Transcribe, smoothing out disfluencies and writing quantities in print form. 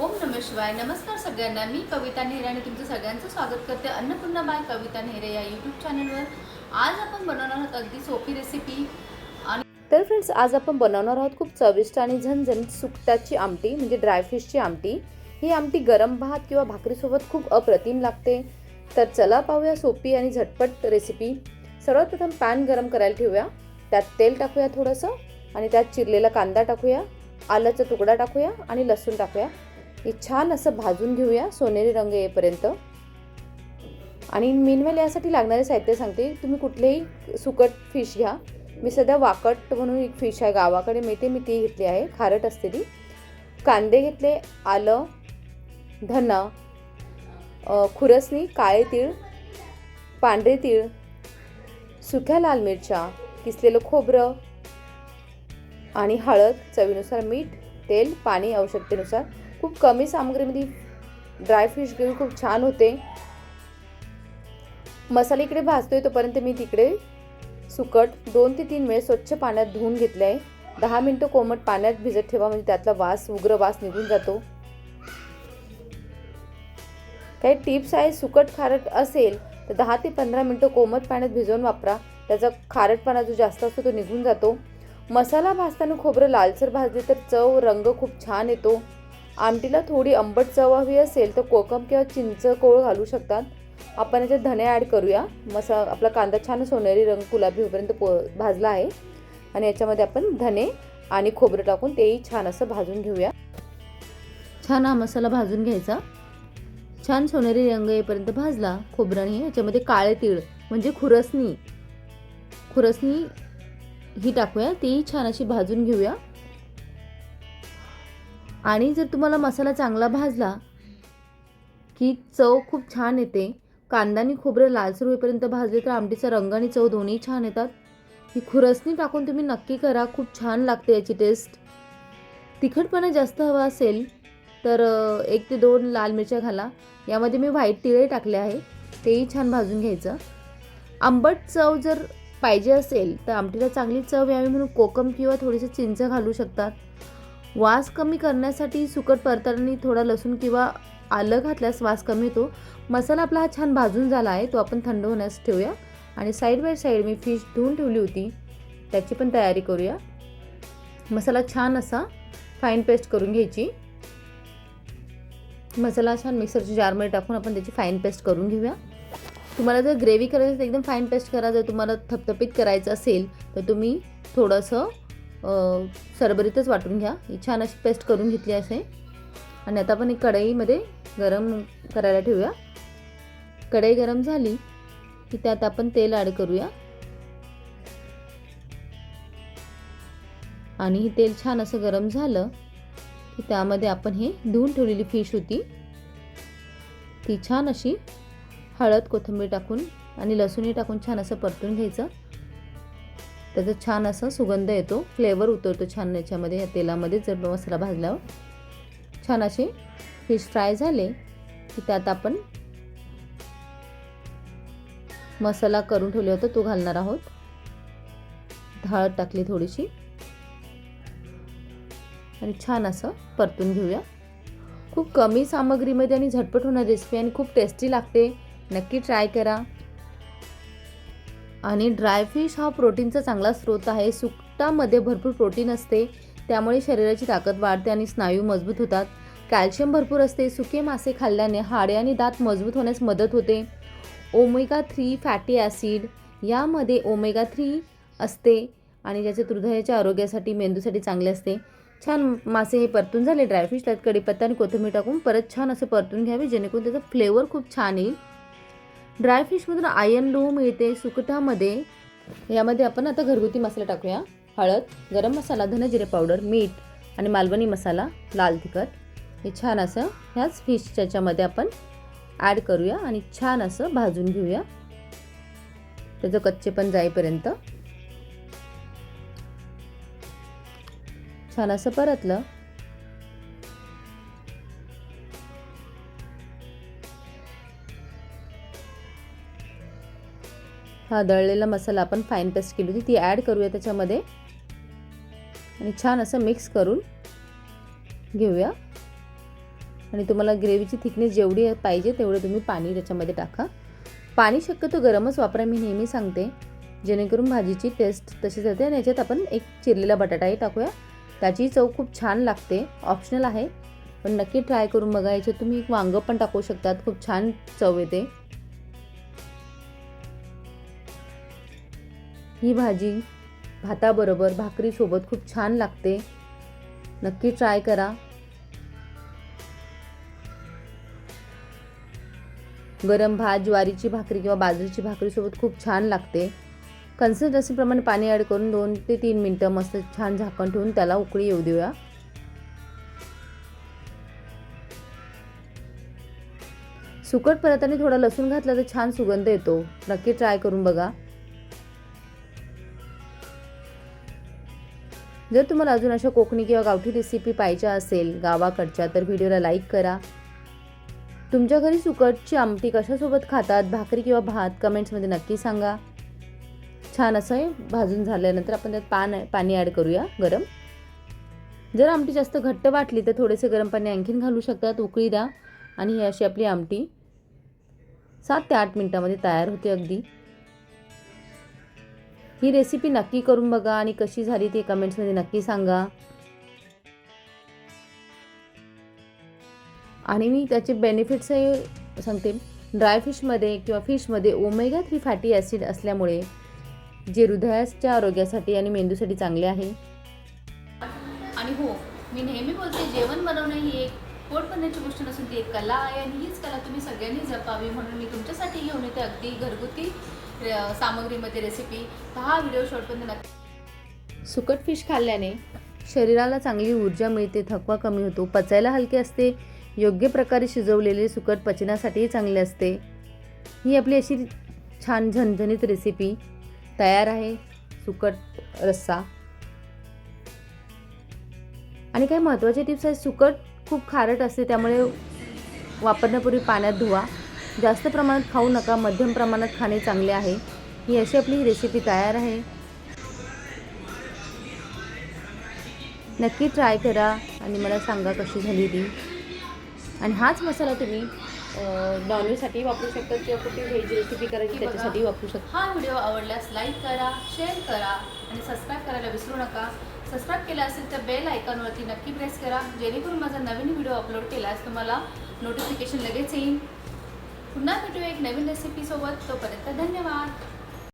ओम नमः शिवाय. नमस्कार सगळ्यांना. मी कविता नेहरे आणि तुमचं सगळ्यांचं स्वागत करते अन्नपूर्णा बाय कविता नेहरे या यूट्यूब चॅनलवर. आज आपण बनवणार आहोत अगदी सोपी रेसिपी. तर फ्रेंड्स, आज आपण बनवणार आहोत खूप चविष्ट आणि झणझणीत सुकटाची आमटी म्हणजे ड्रायफिशची आमटी. ही आमटी गरम भात किंवा भाकरीसोबत खूप अप्रतिम लागते. तर चला पाहूया सोपी आणि झटपट रेसिपी. सर्वात प्रथम पॅन गरम करायला ठेवूया. त्यात तेल टाकूया थोडंसं आणि त्यात चिरलेला कांदा टाकूया, आल्याचा तुकडा टाकूया आणि लसूण टाकूया. हे छान असं भाजून घेऊया सोनेरी रंग येईपर्यंत. आणि मीनवेल यासाठी लागणारे साहित्य सांगते. तुम्ही कुठलेही सुकट फिश घ्या. मी सध्या वाकट म्हणून एक फिश आहे, गावाकडे मिळते, मी ती घेतली आहे, खारट असते ती. कांदे घेतले, आलं, धना, खुरसणी, काळे तीळ, पांढरे तीळ, सुक्या लाल मिरच्या, किसलेलं खोबरं आणि हळद, चवीनुसार मीठ, तेल, पाणी आवश्यकतेनुसार. खूप कमी सामग्रीमध्ये ड्रायफिश ग्रेव्ही खूप छान होते. मसाला इकडे भाजतोय तोपर्यंत मी तिकडे सुकट 2 ते 3 वेळ स्वच्छ पाण्यात धुवून घेतले आहे. 10 मिनिटं कोमट पाण्यात भिजत ठेवा, म्हणजे त्यातला वास, उग्र वास निघून जातो. काही टिप्स आहे. सुकट खारट असेल तर 10 ते 15 मिनिटं कोमट पाण्यात भिजवून वापरा. त्याचा खारटपणा जो जास्त असतो तो निघून जातो. मसाला भाजताना खोबरं लालसर भाजले तर चव, रंग खूप छान येतो. आमटीला थोडी आंबट चव हवी असेल तर कोकम किंवा चिंच कोळ घालू शकतात. आपण याच्यात धणे ॲड करूया. आपला कांदा छान सोनेरी रंग गुलाबी होईपर्यंत भाजला आहे आणि याच्यामध्ये आपण धणे आणि खोबरं टाकून तेही छान असं भाजून घेऊया. छान हा मसाला भाजून घ्यायचा. छान सोनेरी रंग येईपर्यंत भाजला खोबऱ्याने. याच्यामध्ये काळे तीळ म्हणजे खुरसणी ही टाकूया. तेही छान अशी भाजून घेऊया. आणि जर तुम्हाला मसाला चांगला भाजला की चव खूप छान येते. कांदा आणि खोबरं लालसर होईपर्यंत भाजले तर आमटीचा रंग आणि चव दोन्ही छान येतात. ही खुरसणी टाकून तुम्ही नक्की करा, खूप छान लागते याची टेस्ट. तिखटपणा जास्त हवा असेल तर 1 ते 2 लाल मिरच्या घाला. यामध्ये मी व्हाईट तिळे टाकले आहे, तेही छान भाजून घ्यायचं. आंबट चव जर पाहिजे असेल तर आमटीला चांगली चव यावी म्हणून कोकम किंवा थोडीशी चिंच घालू शकतात. वास कमी करण्यासाठी सुकट परताना थोडा लसूण किंवा आलं घातल्यास वास कमी येतो. मसाला आपला हा छान भाजून झाला आहे, तो आपण थंड होण्यास ठेवूया. आणि side by side me fish धुवून ठेवली होती, त्याची पण तयारी करूया. मसाला छान असा फाईन पेस्ट करून घ्यायची. मसाला छान मिक्सरच्या जारमध्ये टाकून आपण त्याची फाईन पेस्ट करून घेऊया. तुम्हाला जर ग्रेव्ही करायची तर एकदम फाईन पेस्ट करा. जर तुम्हाला थपथपीत करायचं असेल तर तुम्ही थोडंसं सरबरीतच वाटून घ्या. ही छान अशी पेस्ट करून घेतली असे. आणि आता आपण एक कढईमध्ये गरम करायला ठेवूया. कढई गरम झाली की त्यात आपण तेल ॲड करूया. आणि हे तेल छान असं गरम झालं की त्यामध्ये आपण हे धुवून ठेवलेली फिश होती ती छान अशी हळद, कोथिंबीर टाकून आणि लसूणही टाकून छान असं परतून घ्यायचं. त्याचा छान असा सुगंध येतो, फ्लेवर उतरतो छान याच्यामध्ये, या तेलामध्ये जर मसाला भाजल्यावर. छान असे फिश फ्राय झाले की त्यात आपण मसाला करून ठेवला होता तो घालणार आहोत. हळद टाकली थोडीशी आणि छान असं परतून घेऊया. खूप कमी सामग्रीमध्ये आणि झटपट होणारी रेसिपी आणि खूप टेस्टी लागते. नक्की ट्राय करा. आणि ड्रायफिश हा प्रोटीनचा चांगला स्रोत आहे. सुकटामध्ये भरपूर प्रोटीन असते, त्यामुळे शरीराची ताकद वाढते आणि स्नायू मजबूत होतात. कॅल्शियम भरपूर असते. सुके मासे खाल्ल्याने हाडे आणि दात मजबूत होण्यास मदत होते. ओमेगा 3 फॅटी ॲसिड यामध्ये ओमेगा 3 असते आणि ज्याचे हृदयाच्या आरोग्यासाठी, मेंदूसाठी चांगले असते. छान मासे हे परतून झाले ड्रायफिश. त्यात कढीपत्ता आणि कोथिंबीर टाकून परत छान असे परतून घ्यावे, जेणेकरून त्याचा फ्लेवर खूप छान येईल. ड्रायफिशमधून आयर्न लोह मिळते सुकटामध्ये. यामध्ये आपण आता घरगुती मसाला टाकूया. हळद, गरम मसाला, धने जिरे पावडर, मीठ आणि मालवणी मसाला, लाल तिखट. हे छान असं ह्याच फिशच्या याच्यामध्ये आपण ॲड करूया आणि छान असं भाजून घेऊया त्याचं कच्चेपण जाईपर्यंत. छान असं परतलं हा दळलेला मसाला आपण फाईन पेस्ट केली होती ती ॲड करूया त्याच्यामध्ये आणि छान असं मिक्स करून घेऊया. आणि तुम्हाला ग्रेव्हीची थिकनेस जेवढी पाहिजे तेवढं तुम्ही पाणी त्याच्यामध्ये टाका. पाणी शक्यतो गरमच वापरा, मी नेहमी सांगते, जेणेकरून भाजीची टेस्ट तशीच येते. आणि याच्यात आपण एक चिरलेला बटाटाही टाकूया, त्याची चव खूप छान लागते. ऑप्शनल आहे पण नक्की ट्राय करून बघा. याच्यात तुम्ही एक वांगं पण टाकू शकतात, खूप छान चव येते. ही भाजी भाताबरोबर भाकरीसोबत खूप छान लागते, नक्की ट्राय करा. गरम भात, ज्वारीची भाकरी किंवा बाजरीची भाकरीसोबत खूप छान लागते. कन्सिस्टन्सीप्रमाणे पाणी ॲड करून 2 ते 3 मिनटं मस्त छान झाकण ठेवून त्याला उकळी येऊ देऊया. सुकट परताने थोडा लसूण घातला तर छान सुगंध येतो, नक्की ट्राय करून बघा. जर तुम्हाला अजून अशा कोकणी किंवा गावठी रेसिपी पाहिजे असेल गावाकडच्या तर व्हिडिओला लाईक करा. तुमच्या घरी सुकटची आमटी कशासोबत खातात, भाकरी किंवा भात, कमेंट्समध्ये नक्की सांगा. छान असं भाजून झाल्यानंतर आपण त्यात पाणी ॲड करूया गरम. जर आमटी जास्त घट्ट वाटली तर थोडेसे गरम पाणी आणखीन घालू शकतात. उकळी द्या आणि ही अशी आपली आमटी 7 ते 8 मिनिटांमध्ये तयार होते अगदी. ही रेसिपी नक्की करून बघा आणि कशी झाली ते कमेंट्समध्ये नक्की सांगा. आणि मी त्याचे बेनिफिट्सही सांगते. ड्राय फिशमध्ये किंवा फिशमध्ये ओमेगा 3 फॅटी ॲसिड असल्यामुळे जे हृदयाच्या आरोग्यासाठी आणि मेंदूसाठी चांगले आहे. आणि हो, मी नेहमी बोलते, जेवण बनवणं ही एक पोट भरण्याची गोष्ट नसून ती एक कला आहे आणि हीच कला तुम्ही सगळ्यांनी जपावी. म्हणून मी तुमच्यासाठी घेऊन येते अगदी घरगुती सामग्रीमध्ये रेसिपी. तर हा व्हिडिओ शेवटपर्यंत नक्की. सुकट फिश खाल्ल्याने शरीराला चांगली ऊर्जा मिळते, थकवा कमी होतो, पचायला हलके असते. योग्य प्रकारे शिजवलेले सुकट पचनासाठीही चांगले असते. ही आपली अशी छान झणझणीत रेसिपी तयार आहे, सुकट रस्सा. आणि काही महत्त्वाचे टिप्स आहेत. सुकट खूप खारट असते, त्यामुळे वापरण्यापूर्वी पाण्यात धुवा. जास्त प्रमाणात खाऊ नका, मध्यम प्रमाणात खाणे चांगले आहे. ही अशी आपली रेसिपी तयार आहे, नक्की ट्राय करा आणि मला सांगा कशी झाली ती. आणि हाच मसाला तुम्ही नॉनव्हेजसाठी वापरू शकता किंवा कुठे व्हेज रेसिपी करायची त्याच्यासाठी वापरू शकता. हा व्हिडिओ आवडल्यास लाईक करा, शेअर करा आणि सबस्क्राईब करायला विसरू नका. सबस्क्राईब केलं असेल तर बेल आयकॉनवरती नक्की प्रेस करा, जेणेकरून माझा नवीन व्हिडिओ अपलोड केल्यास तुम्हाला नोटिफिकेशन लगेच येईल. पुन्हा भेटूया एक नवीन रेसिपीसोबत. तोपर्यंत धन्यवाद.